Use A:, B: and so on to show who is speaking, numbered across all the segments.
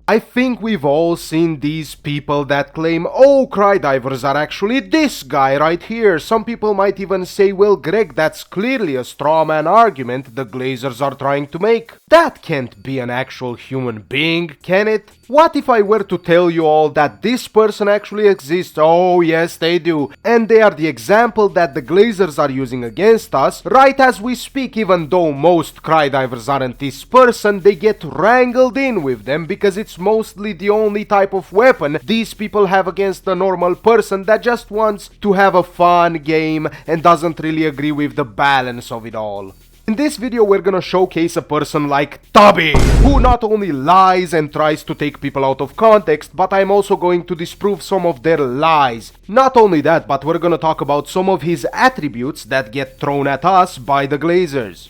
A: I think we've all seen these people that claim, oh, Crydivers are actually this guy right here. Some people might even say, well, Greg, that's clearly a straw man argument the Glazers are trying to make. That can't be an actual human being, can it? What if I were to tell you all that this person actually exists? Oh, yes, they do. And they are the example that the Glazers are using against us right as we speak. Even though most Crydivers aren't this person, they get wrangled in with them because it's mostly the only type of weapon these people have against a normal person that just wants to have a fun game and doesn't really agree with the balance of it all. In this video we're gonna showcase a person like Tubby, who not only lies and tries to take people out of context, but I'm also going to disprove some of their lies. Not only that, but we're gonna talk about some of his attributes that get thrown at us by the Glazers.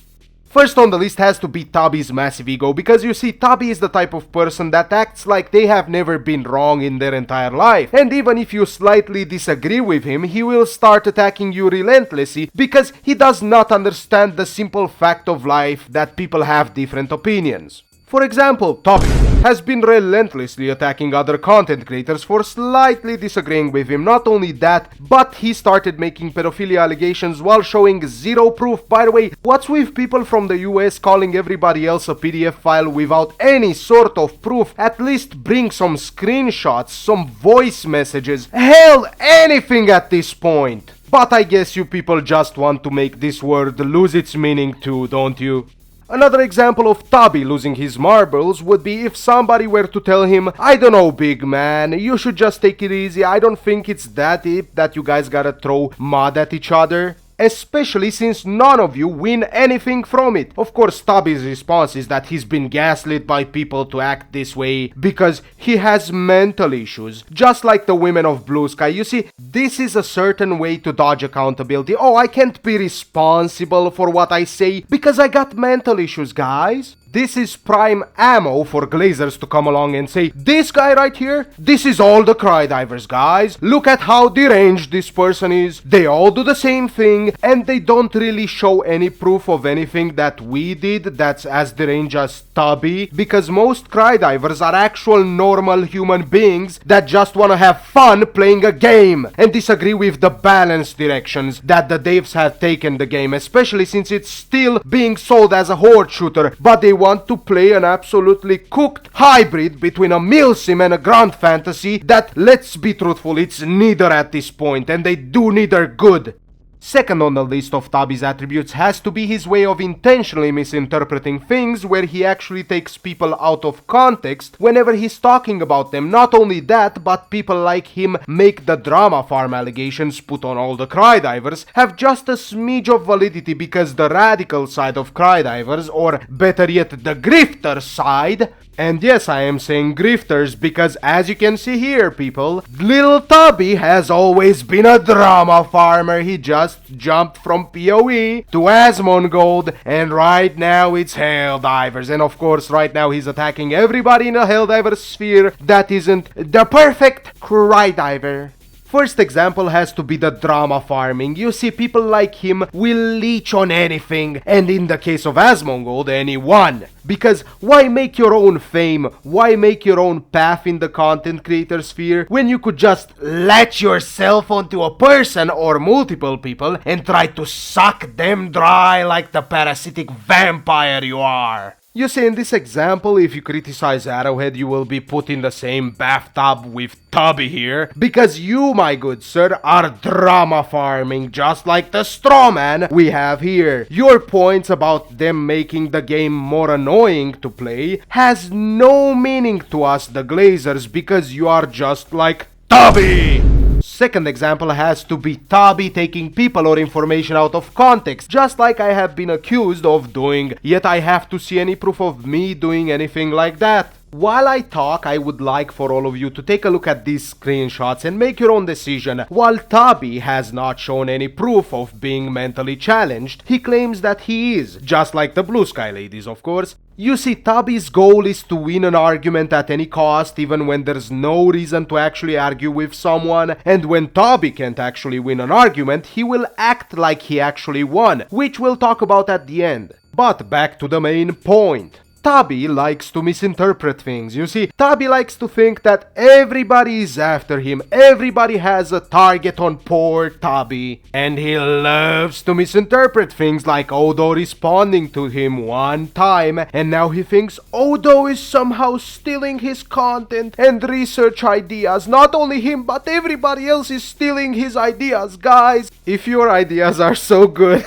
A: First on the list has to be Tubby's massive ego, because you see, Tubby is the type of person that acts like they have never been wrong in their entire life. And even if you slightly disagree with him, he will start attacking you relentlessly because he does not understand the simple fact of life that people have different opinions. For example, Tubby has been relentlessly attacking other content creators for slightly disagreeing with him. Not only that, but he started making pedophilia allegations while showing zero proof. By the way, what's with people from the US calling everybody else a PDF file without any sort of proof? At least bring some screenshots, some voice messages, hell, anything at this point. But I guess you people just want to make this word lose its meaning too, don't you? Another example of Tubby losing his marbles would be if somebody were to tell him, I don't know, big man, you should just take it easy, I don't think it's that deep that you guys gotta throw mud at each other. Especially since none of you win anything from it. Of course, Tubby's response is that he's been gaslit by people to act this way because he has mental issues, just like the women of Blue Sky. You see, this is a certain way to dodge accountability. Oh, I can't be responsible for what I say because I got mental issues, guys. This is prime ammo for Glazers to come along and say, this guy right here, this is all the Crydivers, guys. Look at how deranged this person is. They all do the same thing, and they don't really show any proof of anything that we did that's as deranged as Tubby, because most Crydivers are actual normal human beings that just wanna have fun playing a game and disagree with the balance directions that the devs have taken the game, especially since it's still being sold as a horde shooter, but they want to play an absolutely cooked hybrid between a milsim and a grand fantasy that, let's be truthful, it's neither at this point, and they do neither good. Second on the list of Tubby's attributes has to be his way of intentionally misinterpreting things, where he actually takes people out of context whenever he's talking about them. Not only that, but people like him make the drama farm allegations put on all the Crydivers have just a smidge of validity, because the radical side of Crydivers, or better yet the grifter side, and yes, I am saying grifters because as you can see here, people, little Tubby has always been a drama farmer. He just jumped from PoE to Asmongold, and right now it's Helldivers. And of course, right now he's attacking everybody in the Helldiver sphere that isn't the perfect Crydiver. First example has to be the drama farming. You see, people like him will leech on anything, and in the case of Asmongold, anyone. Because why make your own fame, why make your own path in the content creator sphere, when you could just latch yourself onto a person or multiple people and try to suck them dry like the parasitic vampire you are? You see, in this example, if you criticize Arrowhead, you will be put in the same bathtub with Tubby here, because you, my good sir, are drama farming, just like the straw man we have here. Your points about them making the game more annoying to play has no meaning to us, the Glazers, because you are just like Tubby! Second example has to be Tubby taking people or information out of context, just like I have been accused of doing, yet I have to see any proof of me doing anything like that. While I talk, I would like for all of you to take a look at these screenshots and make your own decision. While Tubby has not shown any proof of being mentally challenged, he claims that he is, just like the Blue Sky ladies, of course. You see, Tubby's goal is to win an argument at any cost, even when there's no reason to actually argue with someone, and when Tubby can't actually win an argument, he will act like he actually won, which we'll talk about at the end. But back to the main point. Tubby likes to misinterpret things. You see, Tubby likes to think that everybody is after him. Everybody has a target on poor Tubby. And he loves to misinterpret things like Odo responding to him one time, and now he thinks Odo is somehow stealing his content and research ideas. Not only him, but everybody else is stealing his ideas. Guys, if your ideas are so good,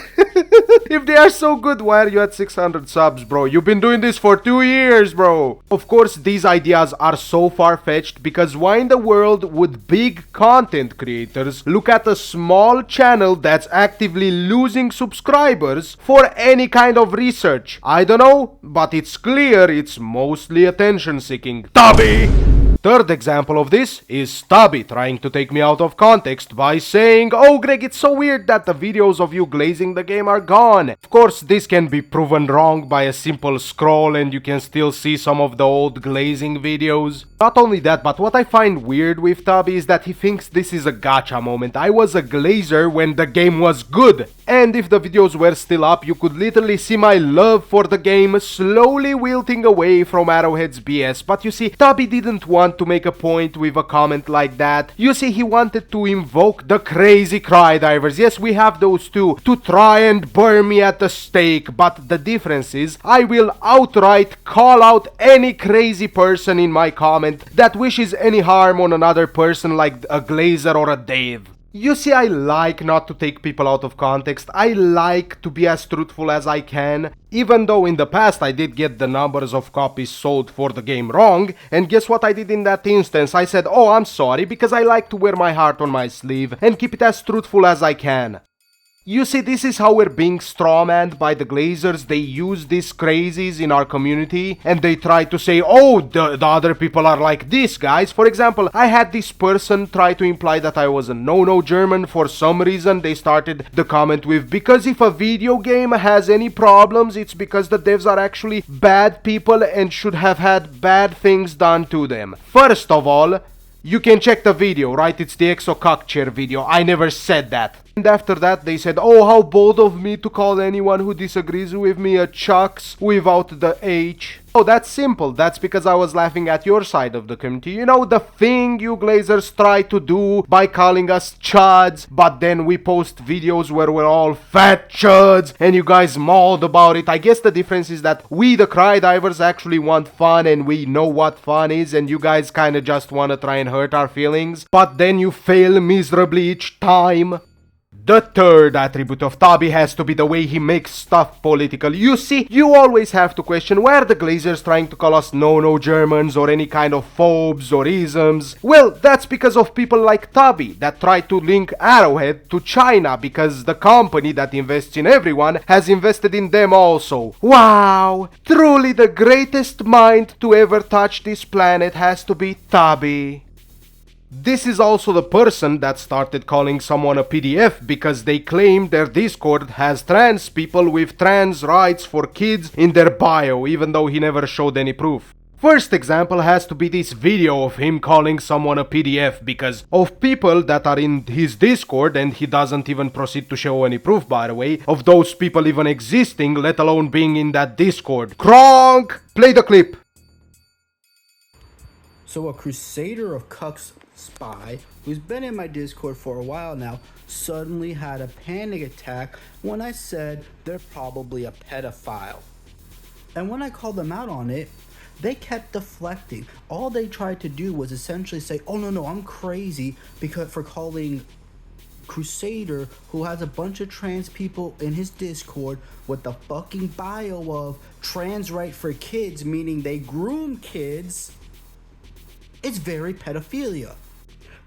A: if they are so good, why are you at 600 subs, bro? You've been doing this for 2 years, bro. Of course, these ideas are so far-fetched, because why in the world would big content creators look at a small channel that's actively losing subscribers for any kind of research? I don't know, but it's clear it's mostly attention-seeking. Tubby! Third example of this is Tubby trying to take me out of context by saying, "Oh Greg, it's so weird that the videos of you glazing the game are gone." Of course, this can be proven wrong by a simple scroll and you can still see some of the old glazing videos. Not only that, but what I find weird with Tubby is that he thinks this is a gacha moment. I was a glazer when the game was good. And if the videos were still up, you could literally see my love for the game slowly wilting away from Arrowhead's BS. But you see, Tubby didn't want to make a point with a comment like that. You see, he wanted to invoke the crazy Crydivers. Yes, we have those too, to try and burn me at the stake. But the difference is, I will outright call out any crazy person in my comment that wishes any harm on another person, like a Glazer or a Dave. You see, I like not to take people out of context. I like to be as truthful as I can, even though in the past I did get the numbers of copies sold for the game wrong. And guess what I did in that instance? I said, "Oh, I'm sorry," because I like to wear my heart on my sleeve and keep it as truthful as I can. You see, this is how we're being strawmanned by the Glazers. They use these crazies in our community and they try to say, "Oh, the other people are like this, guys." For example, I had this person try to imply that I was a no-no German. For some reason, they started the comment with, "Because if a video game has any problems, it's because the devs are actually bad people and should have had bad things done to them." First of all, you can check the video, right? It's the Exocock chair video. I never said that. And after that, they said, "Oh, how bold of me to call anyone who disagrees with me a chucks without the H." Oh, that's simple. That's because I was laughing at your side of the community. You know, the thing you Glazers try to do by calling us chuds, but then we post videos where we're all fat chuds and you guys mauled about it. I guess the difference is that we, the Crydivers, actually want fun and we know what fun is, and you guys kinda just wanna try and hurt our feelings, but then you fail miserably each time. The third attribute of Tubby has to be the way he makes stuff political. You see, you always have to question, why are the Glazers trying to call us no-no Germans or any kind of phobes or isms? Well, that's because of people like Tubby that try to link Arrowhead to China because the company that invests in everyone has invested in them also. Wow! Truly the greatest mind to ever touch this planet has to be Tubby. This is also the person that started calling someone a PDF because they claim their Discord has trans people with trans rights for kids in their bio, even though he never showed any proof. First example has to be this video of him calling someone a PDF because of people that are in his Discord, and he doesn't even proceed to show any proof, by the way, of those people even existing, let alone being in that Discord. Kronk! Play the clip!
B: So a Crusader of Cucks spy who's been in my Discord for a while now suddenly had a panic attack when I said they're probably a pedophile. And when I called them out on it, they kept deflecting. All they tried to do was essentially say, "Oh no, I'm crazy because for calling Crusader, who has a bunch of trans people in his Discord with the fucking bio of trans right for kids, meaning they groom kids, it's very pedophilia."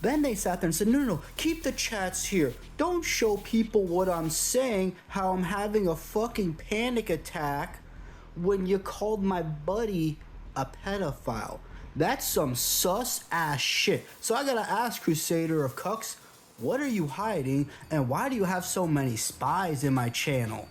B: Then they sat there and said, no, keep the chats here. Don't show people what I'm saying, how I'm having a fucking panic attack when you called my buddy a pedophile. That's some sus ass shit. So I gotta ask Crusader of Cucks, what are you hiding and why do you have so many spies in my channel?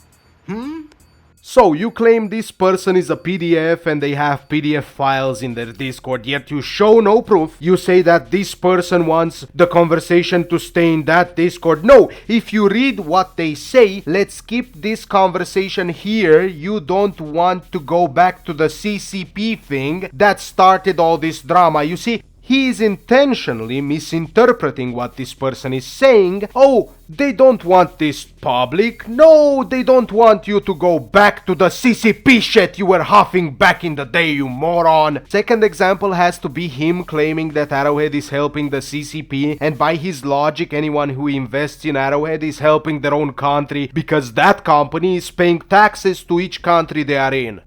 A: So, you claim this person is a PDF and they have PDF files in their Discord, yet you show no proof. You say that this person wants the conversation to stay in that Discord. No, if you read what they say, let's keep this conversation here. You don't want to go back to the CCP thing that started all this drama. You see, he is intentionally misinterpreting what this person is saying. Oh, they don't want this public. No, they don't want you to go back to the CCP shit you were huffing back in the day, you moron. Second example has to be him claiming that Arrowhead is helping the CCP, and by his logic, anyone who invests in Arrowhead is helping their own country because that company is paying taxes to each country they are in.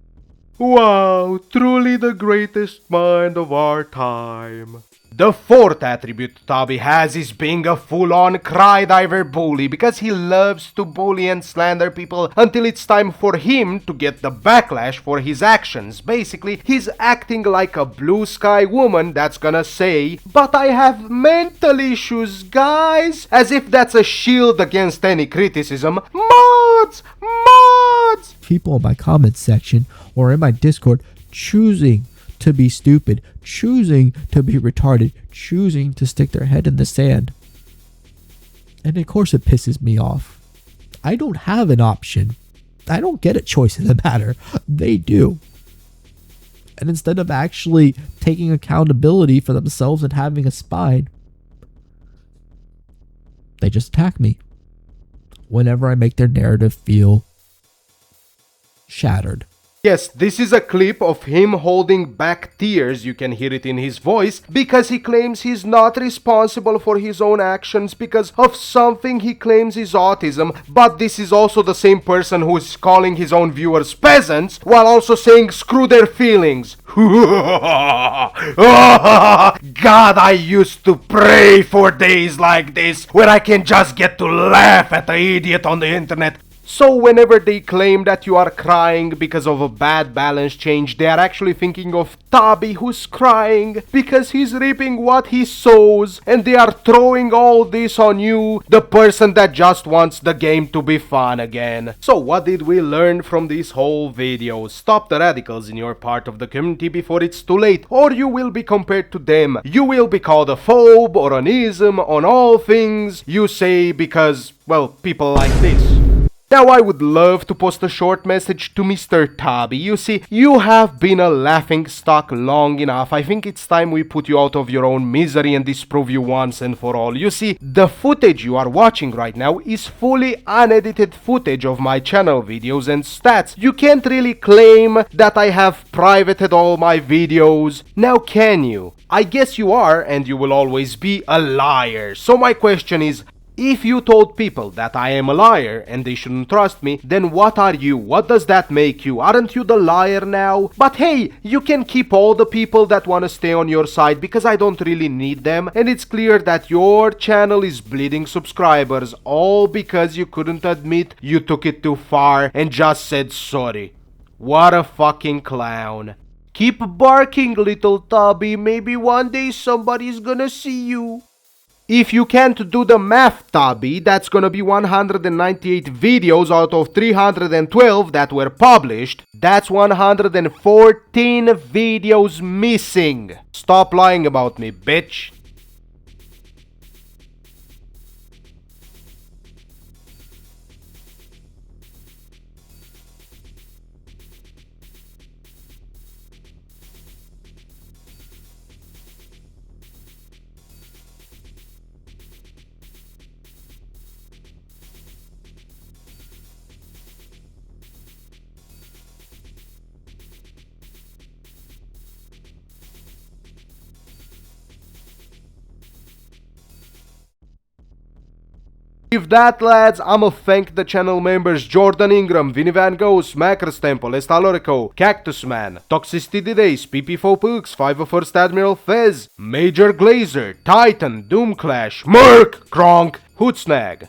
A: Wow, truly the greatest mind of our time. The fourth attribute Tubby has is being a full-on Crydiver bully because he loves to bully and slander people until it's time for him to get the backlash for his actions. Basically, he's acting like a blue sky woman that's gonna say, "But I have mental issues, guys," as if that's a shield against any criticism. Mods! Mods!
C: People in my comments section or in my Discord choosing to be stupid, choosing to be retarded, choosing to stick their head in the sand. And of course it pisses me off. I don't have an option. I don't get a choice in the matter. They do. And instead of actually taking accountability for themselves and having a spine, they just attack me whenever I make their narrative feel shattered.
A: Yes, this is a clip of him holding back tears, you can hear it in his voice, because he claims he's not responsible for his own actions because of something he claims is autism, but this is also the same person who is calling his own viewers peasants, while also saying screw their feelings. God, I used to pray for days like this, where I can just get to laugh at the idiot on the internet. So whenever they claim that you are crying because of a bad balance change, they are actually thinking of Tubby who's crying because he's reaping what he sows, and they are throwing all this on you, the person that just wants the game to be fun again. So what did we learn from this whole video? Stop the radicals in your part of the community before it's too late, or you will be compared to them. You will be called a phobe or an ism on all things you say because, well, people like this. Now I would love to post a short message to Mr. Tubby. You see, you have been a laughingstock long enough. I think it's time we put you out of your own misery and disprove you once and for all. You see, the footage you are watching right now is fully unedited footage of my channel videos and stats. You can't really claim that I have privated all my videos. Now can you? I guess you are, and you will always be a liar. So my question is, if you told people that I am a liar and they shouldn't trust me, then what are you? What does that make you? Aren't you the liar now? But hey, you can keep all the people that want to stay on your side because I don't really need them, and it's clear that your channel is bleeding subscribers, all because you couldn't admit you took it too far and just said sorry. What a fucking clown. Keep barking, little Tubby. Maybe one day somebody's gonna see you. If you can't do the math, Tubby, that's gonna be 198 videos out of 312 that were published. That's 114 videos missing. Stop lying about me, bitch. With that, lads, I'ma thank the channel members Jordan Ingram, Vinny Van Gogh, Macros Temple, Estalorico, Cactus Man, Toxicity Days, PP4 Pooks, 501st Admiral Fez, Major Glazer, Titan, Doomclash, Merc, Kronk, Hootsnag.